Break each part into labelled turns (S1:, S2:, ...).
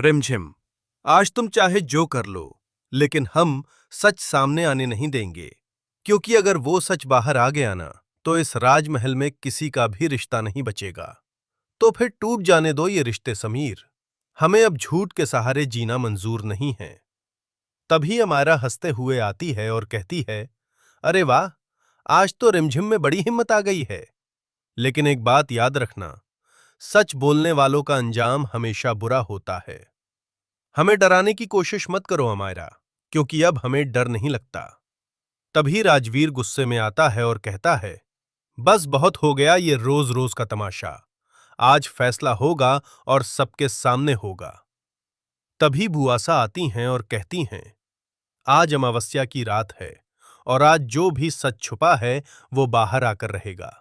S1: रिमझिम, आज तुम चाहे जो कर लो, लेकिन हम सच सामने आने नहीं देंगे, क्योंकि अगर वो सच बाहर आ गया ना, तो इस राजमहल में किसी का भी रिश्ता नहीं बचेगा। तो फिर टूट जाने दो ये रिश्ते समीर। हमें अब झूठ के सहारे जीना मंजूर नहीं है। तभी अमारा हंसते हुए आती है और कहती है, अरे वाह, आज तो रिमझिम में बड़ी हिम्मत आ गई है। लेकिन एक बात याद रखना, सच बोलने वालों का अंजाम हमेशा बुरा होता है। हमें डराने की कोशिश मत करो अमायरा, क्योंकि अब हमें डर नहीं लगता। तभी राजवीर गुस्से में आता है और कहता है, बस बहुत हो गया ये रोज रोज का तमाशा। आज फैसला होगा और सबके सामने होगा। तभी बुआसा आती हैं और कहती हैं, आज अमावस्या की रात है और आज जो भी सच छुपा है वो बाहर आकर रहेगा।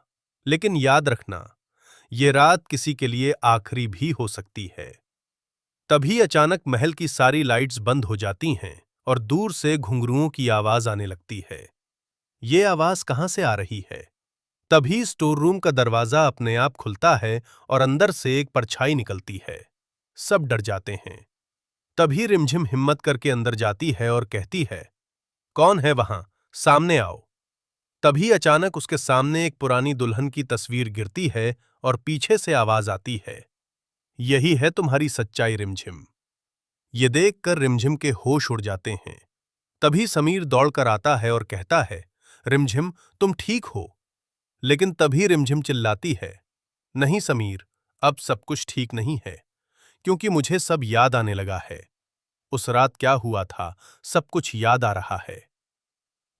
S1: लेकिन याद रखना, ये रात किसी के लिए आखिरी भी हो सकती है। तभी अचानक महल की सारी लाइट्स बंद हो जाती हैं और दूर से घुंघरुओं की आवाज आने लगती है। ये आवाज कहां से आ रही है? तभी स्टोर रूम का दरवाजा अपने आप खुलता है और अंदर से एक परछाई निकलती है। सब डर जाते हैं। तभी रिमझिम हिम्मत करके अंदर जाती है और कहती है, कौन है वहां? सामने आओ। तभी अचानक उसके सामने एक पुरानी दुल्हन की तस्वीर गिरती है और पीछे से आवाज आती है, यही है तुम्हारी सच्चाई रिमझिम। ये देखकर रिमझिम के होश उड़ जाते हैं। तभी समीर दौड़कर आता है और कहता है, रिमझिम तुम ठीक हो? लेकिन तभी रिमझिम चिल्लाती है, नहीं समीर, अब सब कुछ ठीक नहीं है, क्योंकि मुझे सब याद आने लगा है। उस रात क्या हुआ था, सब कुछ याद आ रहा है।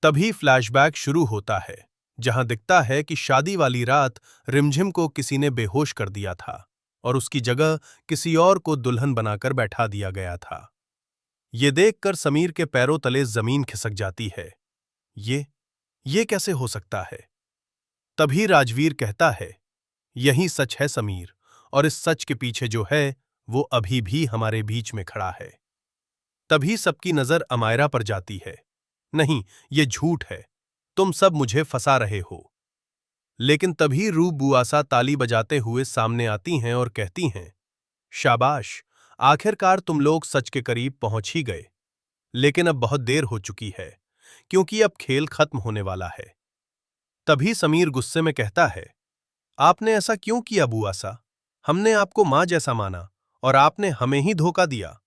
S1: तभी फ्लैशबैक शुरू होता है, जहां दिखता है कि शादी वाली रात रिमझिम को किसी ने बेहोश कर दिया था और उसकी जगह किसी और को दुल्हन बनाकर बैठा दिया गया था। ये देखकर समीर के पैरों तले जमीन खिसक जाती है। ये कैसे हो सकता है? तभी राजवीर कहता है, यही सच है समीर, और इस सच के पीछे जो है वो अभी भी हमारे बीच में खड़ा है। तभी सबकी नजर अमायरा पर जाती है। नहीं, ये झूठ है, तुम सब मुझे फंसा रहे हो। लेकिन तभी रूप बुआसा ताली बजाते हुए सामने आती हैं और कहती हैं, शाबाश, आखिरकार तुम लोग सच के करीब पहुंच ही गए। लेकिन अब बहुत देर हो चुकी है, क्योंकि अब खेल खत्म होने वाला है। तभी समीर गुस्से में कहता है, आपने ऐसा क्यों किया बुआसा? हमने आपको मां जैसा माना और आपने हमें ही धोखा दिया।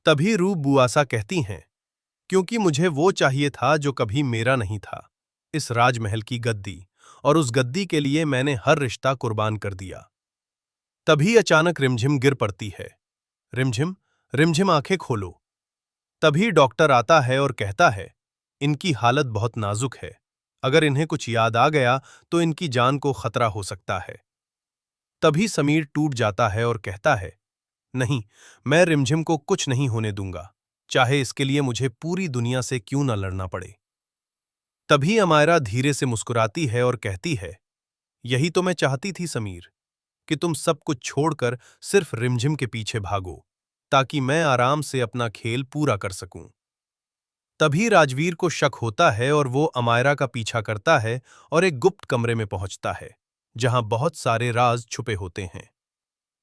S1: तभी रूप बुआसा कहती हैं, क्योंकि मुझे वो चाहिए था जो कभी मेरा नहीं था, इस राजमहल की गद्दी, और उस गद्दी के लिए मैंने हर रिश्ता कुर्बान कर दिया। तभी अचानक रिमझिम गिर पड़ती है। रिमझिम, रिमझिम आंखें खोलो। तभी डॉक्टर आता है और कहता है, इनकी हालत बहुत नाजुक है, अगर इन्हें कुछ याद आ गया तो इनकी जान को खतरा हो सकता है। तभी समीर टूट जाता है और कहता है, नहीं, मैं रिमझिम को कुछ नहीं होने दूंगा, चाहे इसके लिए मुझे पूरी दुनिया से क्यों न लड़ना पड़े। तभी अमायरा धीरे से मुस्कुराती है और कहती है, यही तो मैं चाहती थी समीर, कि तुम सब कुछ छोड़कर सिर्फ रिमझिम के पीछे भागो, ताकि मैं आराम से अपना खेल पूरा कर सकूं। तभी राजवीर को शक होता है और वो अमायरा का पीछा करता है और एक गुप्त कमरे में पहुंचता है, जहां बहुत सारे राज छुपे होते हैं।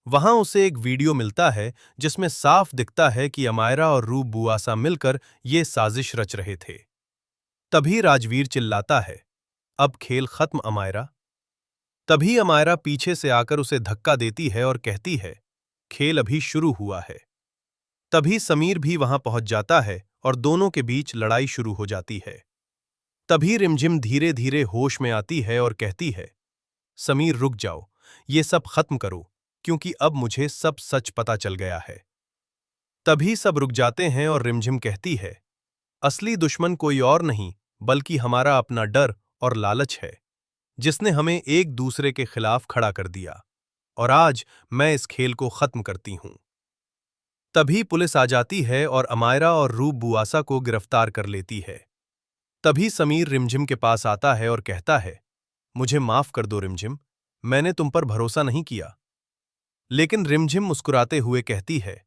S1: वहां उसे एक वीडियो मिलता है जिसमें साफ दिखता है कि अमायरा और रूप बुआसा मिलकर ये साजिश रच रहे थे। तभी राजवीर चिल्लाता है, अब खेल खत्म अमायरा। तभी अमायरा पीछे से आकर उसे धक्का देती है और कहती है, खेल अभी शुरू हुआ है। तभी समीर भी वहां पहुंच जाता है और दोनों के बीच लड़ाई शुरू हो जाती है। तभी रिमझिम धीरे धीरे होश में आती है और कहती है, समीर रुक जाओ, ये सब खत्म करो, क्योंकि अब मुझे सब सच पता चल गया है। तभी सब रुक जाते हैं और रिमझिम कहती है, असली दुश्मन कोई और नहीं बल्कि हमारा अपना डर और लालच है, जिसने हमें एक दूसरे के खिलाफ खड़ा कर दिया, और आज मैं इस खेल को खत्म करती हूं। तभी पुलिस आ जाती है और अमायरा और रूप बुआसा को गिरफ्तार कर लेती है। तभी समीर रिमझिम के पास आता है और कहता है, मुझे माफ कर दो रिमझिम, मैंने तुम पर भरोसा नहीं किया। लेकिन रिमझिम मुस्कुराते हुए कहती है,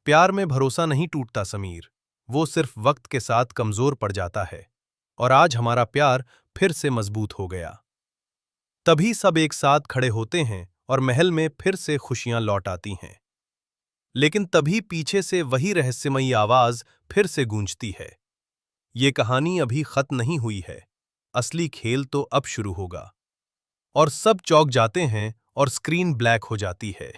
S1: प्यार में भरोसा नहीं टूटता समीर, वो सिर्फ वक्त के साथ कमजोर पड़ जाता है, और आज हमारा प्यार फिर से मजबूत हो गया। तभी सब एक साथ खड़े होते हैं और महल में फिर से खुशियां लौट आती हैं। लेकिन तभी पीछे से वही रहस्यमयी आवाज फिर से गूंजती है। ये कहानी अभी खत्म नहीं हुई है। असली खेल तो अब शुरू होगा। और सब चौंक जाते हैं और स्क्रीन ब्लैक हो जाती है।